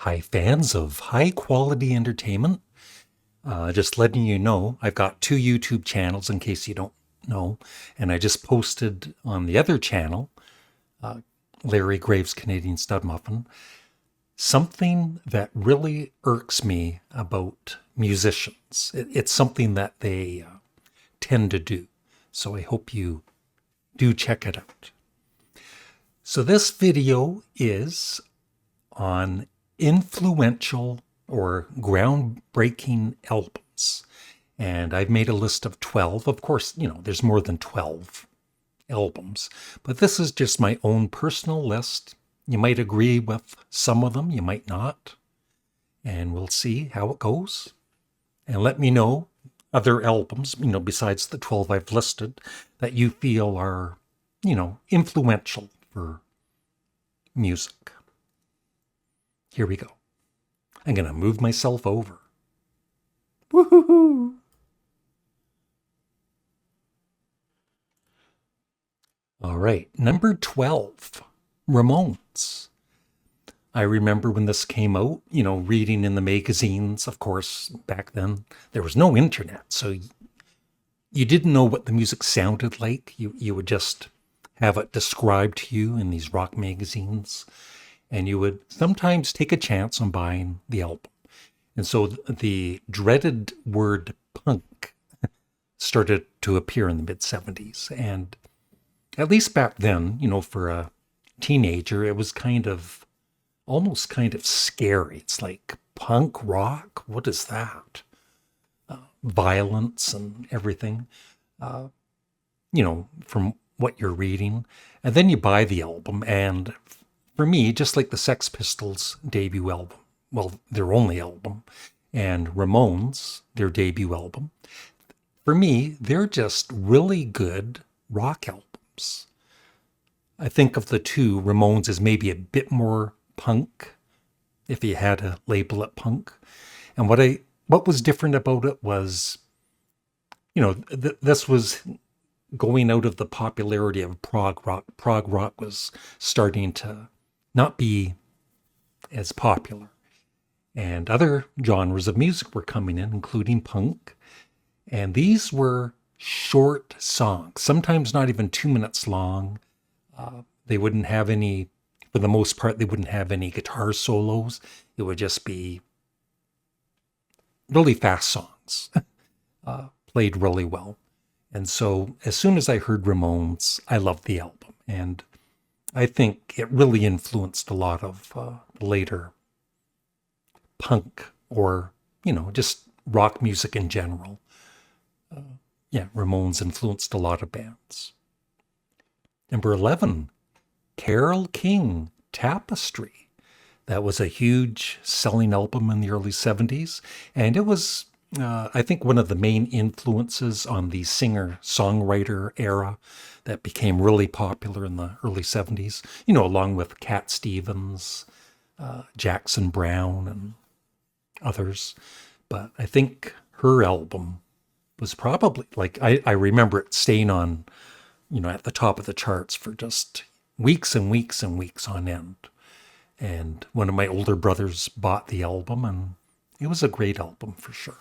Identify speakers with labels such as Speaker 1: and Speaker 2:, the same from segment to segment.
Speaker 1: Hi, fans of high quality entertainment. Just letting you know, I've got two YouTube channels in case you don't know. And I just posted on the other channel, uh, Larry Graves' Canadian Studmuffin, something that really irks me about musicians. It's something that they tend to do. So I hope you do check it out. So this video is on influential or groundbreaking albums. And I've made a list of 12. Of course, there's more than 12 albums, but this is just my own personal list. You might agree with some of them, you might not. And we'll see how it goes. And let me know other albums, besides the 12 I've listed, that you feel are, influential for music. Here we go. I'm going to move myself over. Woohoo! All right, number 12, Ramones. I remember when this came out, reading in the magazines. Of course, back then, there was no internet, so you didn't know what the music sounded like. You would just have it described to you in these rock magazines. And you would sometimes take a chance on buying the album. And so the dreaded word punk started to appear in the mid-70s. And at least back then, for a teenager, it was almost kind of scary. It's like, punk rock? What is that? Violence and everything, from what you're reading. And then you buy the album, and for me, just like the Sex Pistols' debut album, well, their only album, and Ramones, their debut album, for me, they're just really good rock albums. I think of the two, Ramones is maybe a bit more punk, if you had to label it punk. And what was different about it was, this was going out of the popularity of prog rock. Prog rock was starting to not be as popular. And other genres of music were coming in, including punk. And these were short songs, sometimes not even 2 minutes long. They wouldn't have any, for the most part, they wouldn't have any guitar solos. It would just be really fast songs, played really well. And so as soon as I heard Ramones, I loved the album. And I think it really influenced a lot of later punk or, just rock music in general. Ramones influenced a lot of bands. Number 11, Carole King, Tapestry. That was a huge selling album in the early 70s. And it was, I think, one of the main influences on the singer-songwriter era that became really popular in the early 70s, along with Cat Stevens, Jackson Browne, and others. But I think her album was probably, I remember it staying on, at the top of the charts for just weeks and weeks and weeks on end. And one of my older brothers bought the album, and it was a great album for sure.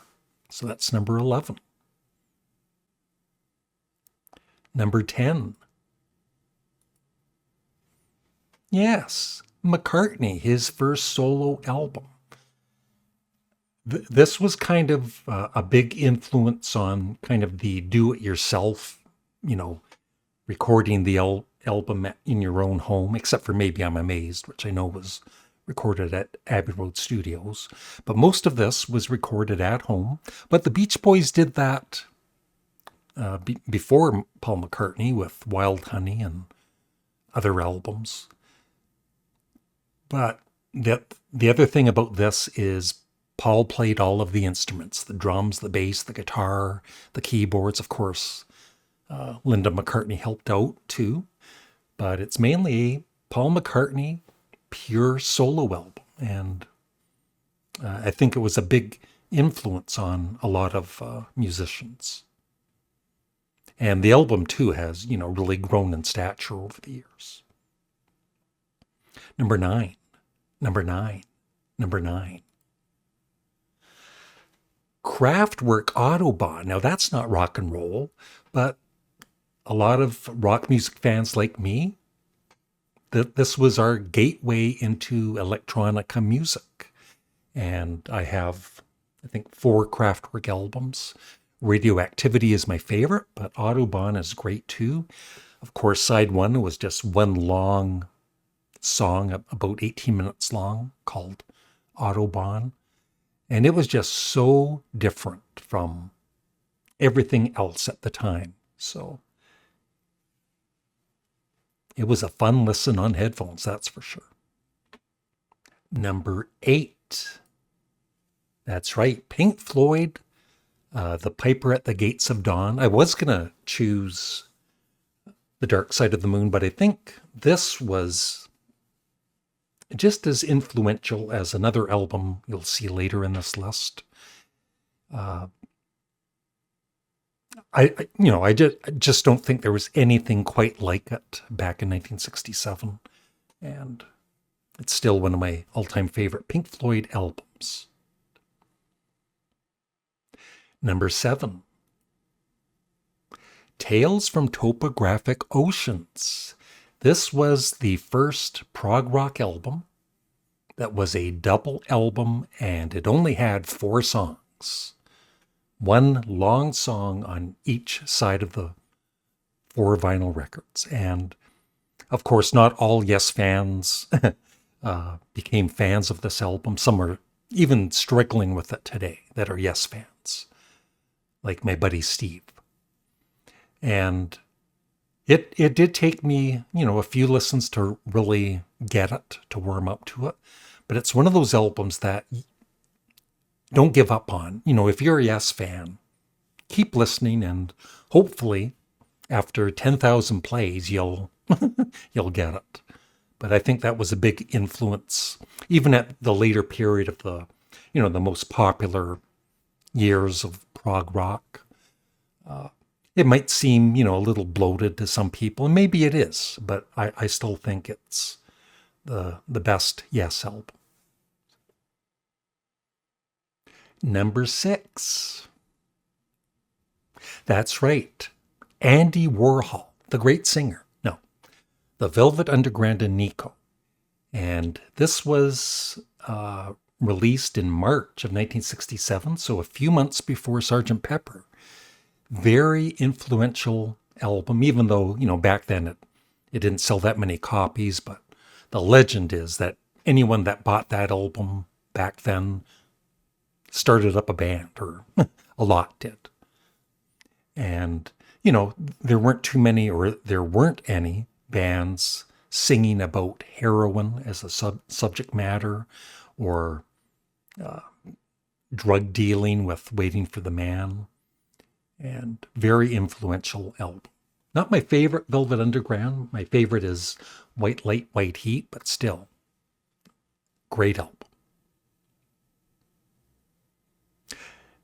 Speaker 1: So that's number 11. Number 10. Yes, McCartney, his first solo album. This was kind of a big influence on kind of the do-it-yourself, recording the album in your own home, except for maybe I'm Amazed, which I know was recorded at Abbey Road Studios. But most of this was recorded at home. But the Beach Boys did that before Paul McCartney with Wild Honey and other albums. But the other thing about this is Paul played all of the instruments, the drums, the bass, the guitar, the keyboards. Of course, Linda McCartney helped out too. But it's mainly Paul McCartney, pure solo album. And I think it was a big influence on a lot of musicians. And the album too has, really grown in stature over the years. Number nine, Number 9. Kraftwerk Autobahn. Now that's not rock and roll, but a lot of rock music fans like me, this was our gateway into electronica music. And I have, I think, 4 Kraftwerk albums. Radioactivity is my favorite, but Autobahn is great too. Of course, side 1 was just one long song, about 18 minutes long, called Autobahn. And it was just so different from everything else at the time. So it was a fun listen on headphones, that's for sure. Number 8. That's right, Pink Floyd, The Piper at the Gates of Dawn. I was going to choose The Dark Side of the Moon, but I think this was just as influential as another album you'll see later in this list. I just don't think there was anything quite like it back in 1967, and it's still one of my all-time favorite Pink Floyd albums. Number 7. Tales from Topographic Oceans. This was the first prog rock album that was a double album, and it only had 4 songs. One long song on each side of the 4 vinyl records. And of course, not all Yes fans became fans of this album. Some are even struggling with it today that are Yes fans, like my buddy Steve. And it did take me, a few listens to really get it, to warm up to it. But it's one of those albums that don't give up on. If you're a Yes fan, keep listening, and hopefully after 10,000 plays, you'll get it. But I think that was a big influence, even at the later period of the most popular years of prog rock. It might seem, a little bloated to some people, and maybe it is, but I still think it's the best Yes album. Number 6. That's right. Andy Warhol, the great singer. No, the Velvet Underground and Nico. And this was released in March of 1967, so a few months before Sgt. Pepper. Very influential album, even though, back then it didn't sell that many copies, but the legend is that anyone that bought that album back then started up a band, or a lot did. And, there weren't too many, or there weren't any bands singing about heroin as a subject matter, or drug dealing with Waiting for the Man. And very influential album. Not my favorite Velvet Underground. My favorite is White Light, White Heat, but still, great album.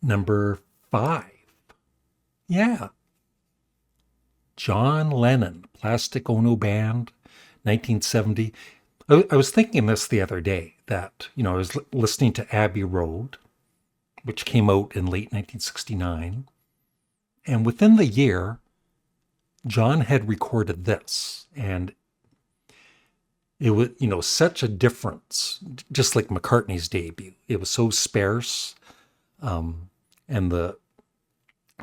Speaker 1: Number 5. Yeah. John Lennon, Plastic Ono Band, 1970. I was thinking this the other day, that, I was listening to Abbey Road, which came out in late 1969. And within the year, John had recorded this, and it was, such a difference, just like McCartney's debut. It was so sparse, and the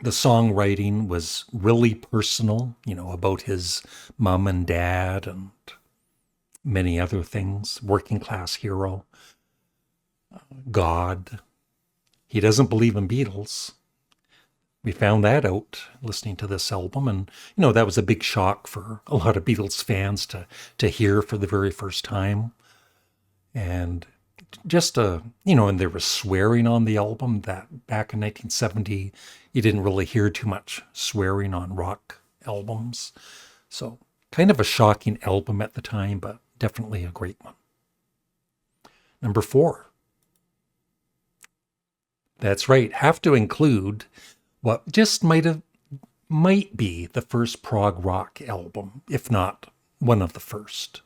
Speaker 1: songwriting was really personal, about his mom and dad and many other things. Working class hero, God. He doesn't believe in Beatles. We found that out listening to this album, and that was a big shock for a lot of Beatles fans to hear for the very first time. And just and there was swearing on the album, that back in 1970 you didn't really hear too much swearing on rock albums. So kind of a shocking album at the time, but definitely a great one. Number 4. That's right, have to include what just might be the first prog rock album, if not one of the first.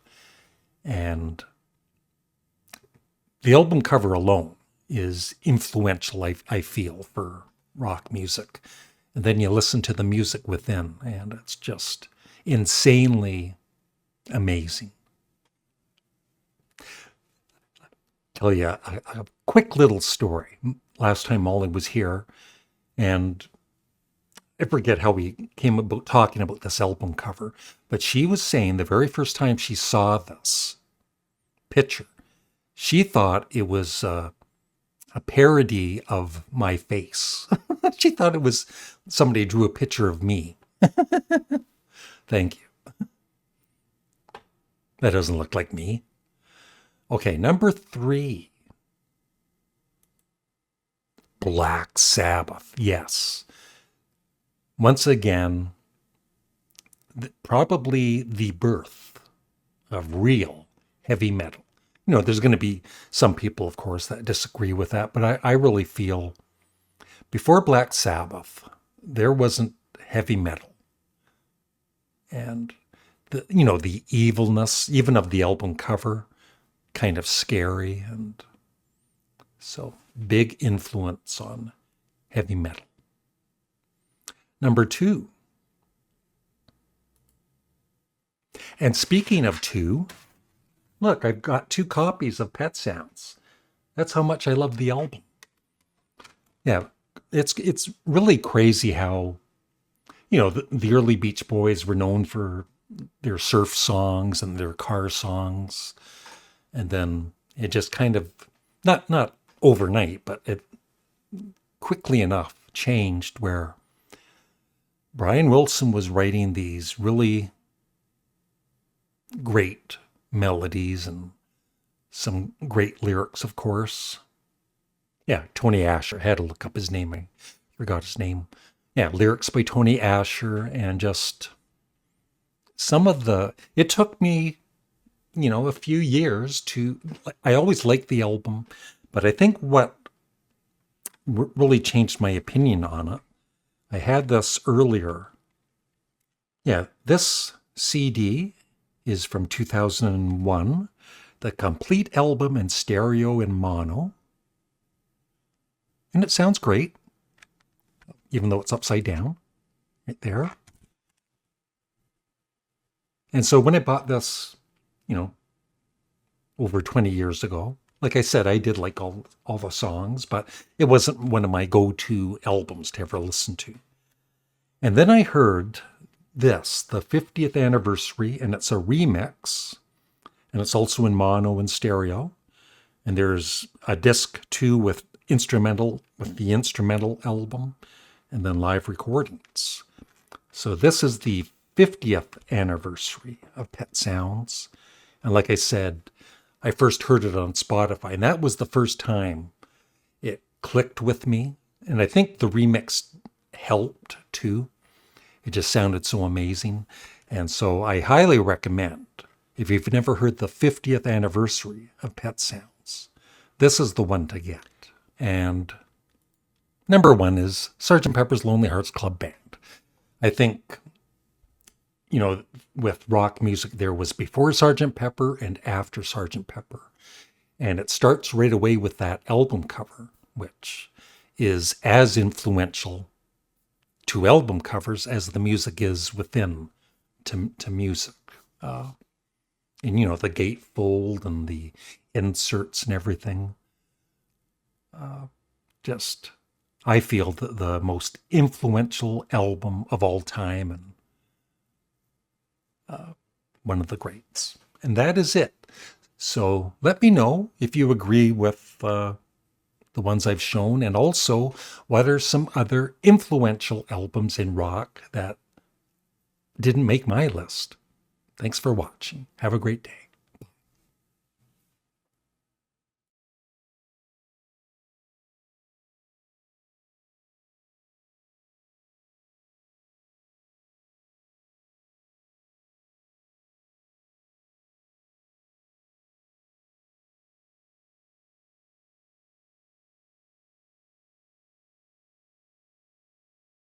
Speaker 1: And the album cover alone is influential, I feel, for rock music. And then you listen to the music within, and it's just insanely amazing. Tell you a quick little story. Last time Molly was here, and I forget how we came about talking about this album cover, but she was saying the very first time she saw this picture, she thought it was a parody of my face. She thought it was somebody drew a picture of me. Thank you. That doesn't look like me. Okay, number 3. Black Sabbath. Yes. Once again, probably the birth of real heavy metal. You know, there's going to be some people, of course, that disagree with that, but I really feel before Black Sabbath, there wasn't heavy metal. And, the evilness, even of the album cover, kind of scary. And so, big influence on heavy metal. Number 2. And speaking of 2, look, I've got 2 copies of Pet Sounds. That's how much I love the album. Yeah, it's really crazy how, the early Beach Boys were known for their surf songs and their car songs. And then it just kind of, not overnight, but it quickly enough changed where Brian Wilson was writing these really great melodies and some great lyrics, of course. Yeah, Tony Asher. I had to look up his name. I forgot his name. Yeah, lyrics by Tony Asher, and just some of it took me, a few years I always liked the album, but I think what really changed my opinion on it, I had this earlier. Yeah, this CD is from 2001, the complete album in stereo and mono. And it sounds great, even though it's upside down, right there. And so when I bought this, over 20 years ago, like I said, I did like all the songs, but it wasn't one of my go-to albums to ever listen to. And then I heard this, the 50th anniversary, and it's a remix, and it's also in mono and stereo. And there's a disc too with the instrumental album, and then live recordings. So this is the 50th anniversary of Pet Sounds. And like I said, I first heard it on Spotify, and that was the first time it clicked with me. And I think the remix helped too. It just sounded so amazing. And so I highly recommend, if you've never heard the 50th anniversary of Pet Sounds, this is the one to get. And number 1 is Sgt. Pepper's Lonely Hearts Club Band. I think, with rock music, there was before Sgt. Pepper and after Sgt. Pepper. And it starts right away with that album cover, which is as influential to album covers as the music is within to music. And, the gatefold and the inserts and everything. I feel the most influential album of all time, and one of the greats. And that is it. So let me know if you agree with the ones I've shown, and also what are some other influential albums in rock that didn't make my list. Thanks for watching. Have a great day.